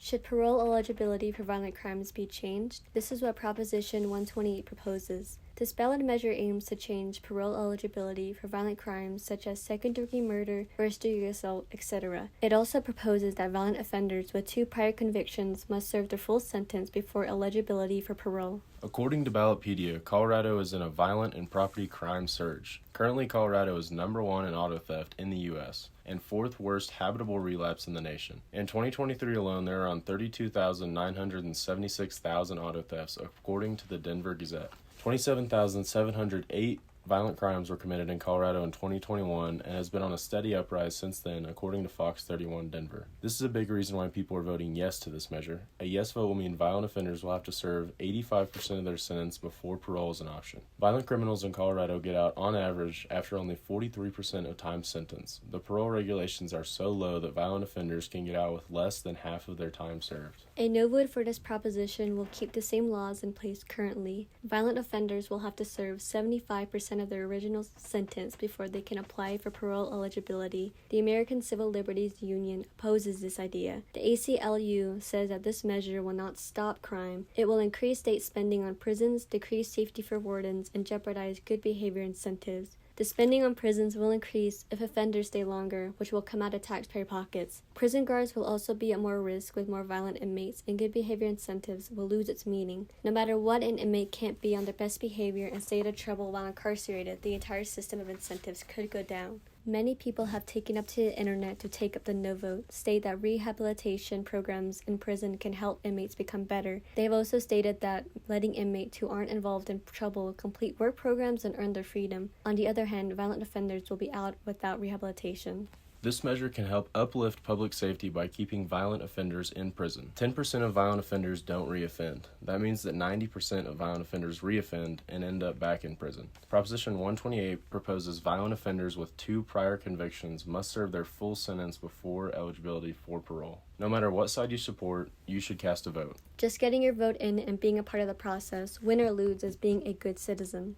Should parole eligibility for violent crimes be changed? This is what Proposition 128 proposes. This ballot measure aims to change parole eligibility for violent crimes such as second-degree murder, first-degree assault, etc. It also proposes that violent offenders with 2 prior convictions must serve their full sentence before eligibility for parole. According to Ballotpedia, Colorado is in a violent and property crime surge. Currently, Colorado is number 1 in auto theft in the U.S. and 4th worst habitable relapse in the nation. In 2023 alone, there are around 32,976,000 auto thefts, according to the Denver Gazette. 27,708 violent crimes were committed in Colorado in 2021 and has been on a steady uprise since then, according to Fox 31 Denver. This is a big reason why people are voting yes to this measure. A yes vote will mean violent offenders will have to serve 85% of their sentence before parole is an option. Violent criminals in Colorado get out on average after only 43% of time sentence. The parole regulations are so low that violent offenders can get out with less than half of their time served. A no vote for this proposition will keep the same laws in place currently. Violent offenders will have to serve 75% of their original sentence before they can apply for parole eligibility. The American Civil Liberties Union opposes this idea. The ACLU says that this measure will not stop crime. It will increase state spending on prisons, decrease safety for wardens, and jeopardize good behavior incentives. The spending on prisons will increase if offenders stay longer, which will come out of taxpayer pockets. Prison guards will also be at more risk with more violent inmates, and good behavior incentives will lose its meaning. No matter what, an inmate can't be on their best behavior and stay out of trouble while incarcerated. The entire system of incentives could go down. Many people have taken up to the internet to take up the no vote, state that rehabilitation programs in prison can help inmates become better. They have also stated that letting inmates who aren't involved in trouble complete work programs and earn their freedom. On the other hand, violent offenders will be out without rehabilitation. This measure can help uplift public safety by keeping violent offenders in prison. 10% of violent offenders don't reoffend. That means that 90% of violent offenders reoffend and end up back in prison. Proposition 128 proposes violent offenders with 2 prior convictions must serve their full sentence before eligibility for parole. No matter what side you support, you should cast a vote. Just getting your vote in and being a part of the process, win or lose, is being a good citizen.